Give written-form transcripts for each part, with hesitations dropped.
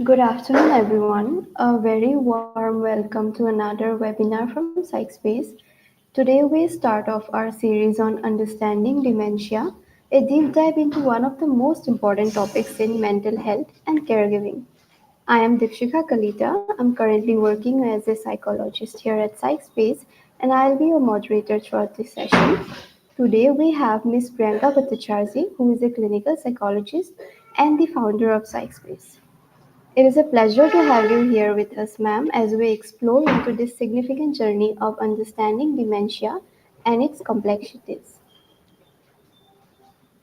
Good afternoon, everyone. A very warm welcome to another webinar from PsychSpace. Today, we start off our series on understanding dementia, a deep dive into one of the most important topics in mental health and caregiving. I am Dipshika Kalita. I'm currently working as a psychologist here at PsychSpace, and I'll be your moderator throughout this session. Today, we have Ms. Priyanka Bhattacharjee, who is a clinical psychologist and the founder of PsychSpace. It is a pleasure to have you here with us, ma'am, as we explore into this significant journey of understanding dementia and its complexities.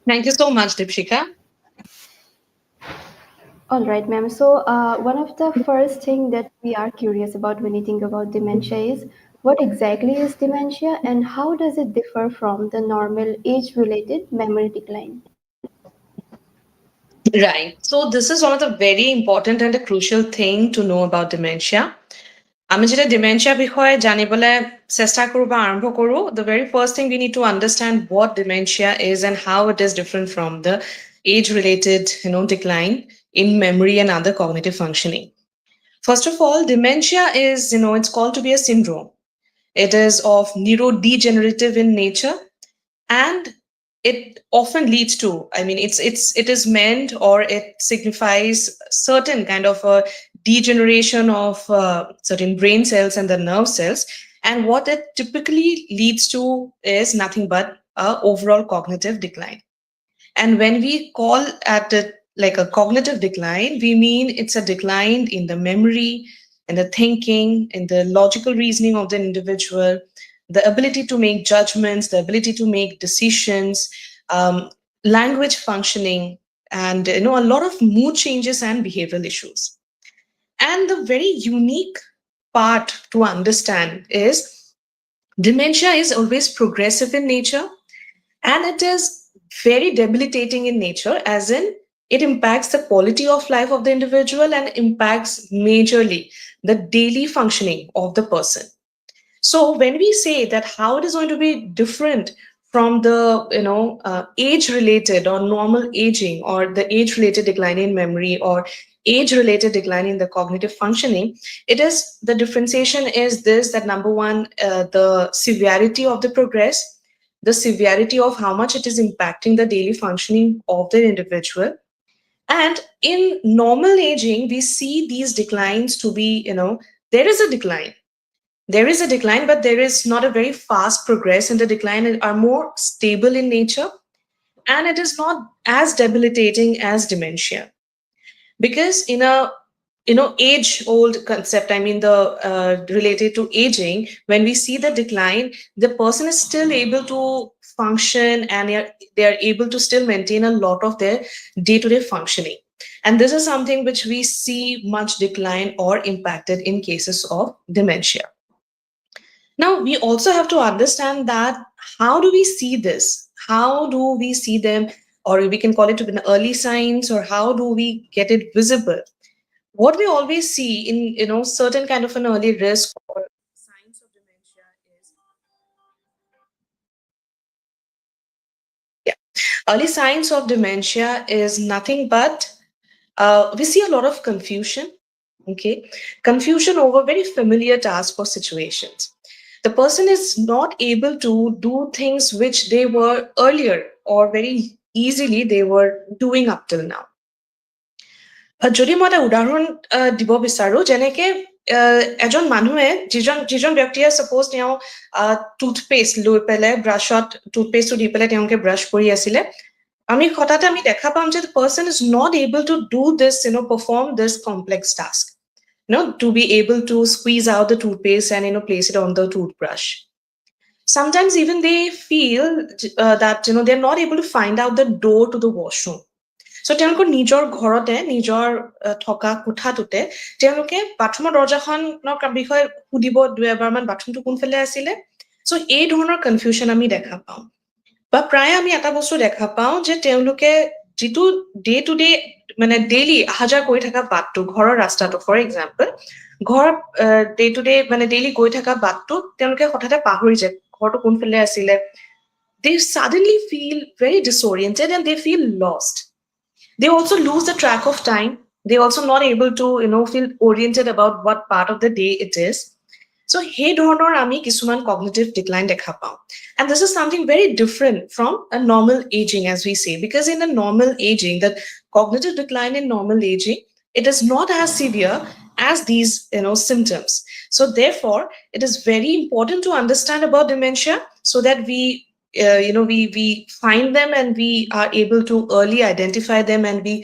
Thank you so much, Dipshika. All right, ma'am. So, one of the first thing that we are curious about when you think about dementia is what exactly is dementia and how does it differ from the normal age-related memory decline? Right. So this is one of the very important and a crucial thing to know about dementia. আমি যেটা dementia বিষয়ে জানিবলৈ চেষ্টা কৰো বা আৰম্ভ কৰো, the very first thing we need to understand what dementia is and how it is different from the age-related, decline in memory and other cognitive functioning. First of all, dementia is, it's called to be a syndrome. It is of neurodegenerative in nature, and it often leads to, it is meant, or it signifies certain kind of a degeneration of certain brain cells and the nerve cells, and what it typically leads to is nothing but a overall cognitive decline. And when we call at it like a cognitive decline, we mean it's a decline in the memory, in the thinking, in the logical reasoning of the individual, the ability to make judgments, the ability to make decisions, language functioning, and a lot of mood changes and behavioral issues. And the very unique part to understand is dementia is always progressive in nature, and it is very debilitating in nature, as in it impacts the quality of life of the individual and impacts majorly the daily functioning of the person. So when we say that how it is going to be different from the age related or normal aging, or the age related decline in memory, or age related decline in the cognitive functioning, it is the differentiation is this: that number one, the severity of the progress, the severity of how much it is impacting the daily functioning of the individual. And in normal aging, we see these declines to be, there is a decline. There is a decline, but there is not a very fast progress, and the decline are more stable in nature, and it is not as debilitating as dementia. Because in a age old concept, I mean the related to aging, when we see the decline, the person is still able to function, and they are able to still maintain a lot of their day-to-day functioning. And this is something which we see much decline or impacted in cases of dementia. Now, we also have to understand that how do we see this? How do we see them? Or we can call it an early signs, or how do we get it visible? What we always see in certain kind of an early risk or signs of dementia is, yeah, early signs of dementia is nothing but we see a lot of confusion. Okay, confusion over very familiar tasks or situations. The person is not able to do things which they were earlier or very easily they were doing up till now. যদি মই এটা উদাহৰণ দিব বিচাৰো, যেনেকে এজন মানুহে যিজন ব্যক্তিয়ে সাপোজ তেওঁ টুথপেষ্ট লৈ পেলাই ব্ৰাছত টুথপেষ্টটো দি পেলাই তেওঁকে ব্ৰাছ কৰি আছিলে, আমি হঠাতে আমি দেখা পাম যে the person is not able to do this, perform this complex task, to be able to squeeze out the toothpaste and place it on the toothbrush. Sometimes even they feel that they're not able to find out the door to the washroom. So তেওঁলোকৰ নিজৰ ঘৰতে নিজৰ থকা কোঠাটোতে তেওঁলোকে বাথৰুমৰ দৰজাখনৰ বিষয়ে সুধিব দুই এবাৰমান, বাথৰুমটো কোনফালে আছিলে। সো এই ধৰণৰ কনফিউজন আমি দেখা পাওঁ। বা প্ৰায় আমি এটা বস্তু দেখা পাওঁ যে তেওঁলোকে যিটো ডে টু ডে মানে ডেইলি অহা যোৱা কৰি থকা বাটটো, ঘৰৰ ৰাস্তাটো, ফৰ এক্সাম্পল ঘৰ ডে টু ডে মানে ডেইলি গৈ থকা বাটটো তেওঁলোকে হঠাতে পাহৰি যায় ঘৰটো কোনফালে আছিলে। They suddenly feel very disoriented and they feel lost. They also lose the track of time. They also not able to feel oriented about what part of the day it is. So সেই ধৰণৰ আমি কিছুমান cognitive decline দেখা পাওঁ, and this is something very different from a normal aging, as we say, because in a normal aging, that cognitive decline in normal aging, it is not as severe as these symptoms. So therefore it is very important to understand about dementia, so that we find them and we are able to early identify them and we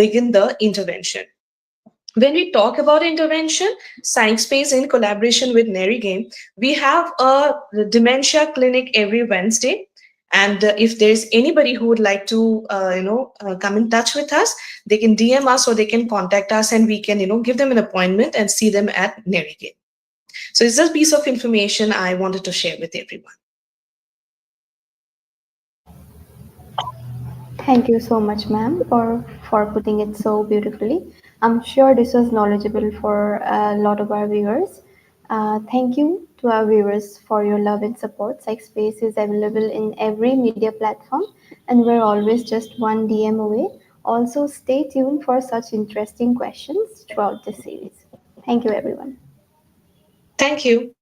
begin the intervention. When we talk about intervention, ScienceSpace in collaboration with Narragain, we have a dementia clinic every Wednesday. And if there's anybody who would like to, come in touch with us, they can DM us or they can contact us, and we can, give them an appointment and see them at Narragain. So it's a piece of information I wanted to share with everyone. Thank you so much, ma'am, for putting it so beautifully. I'm sure this was knowledgeable for a lot of our viewers. Thank you to our viewers for your love and support. Psychspace is available in every media platform, and we're always just one DM away. Also, stay tuned for such interesting questions throughout this series. Thank you, everyone. Thank you.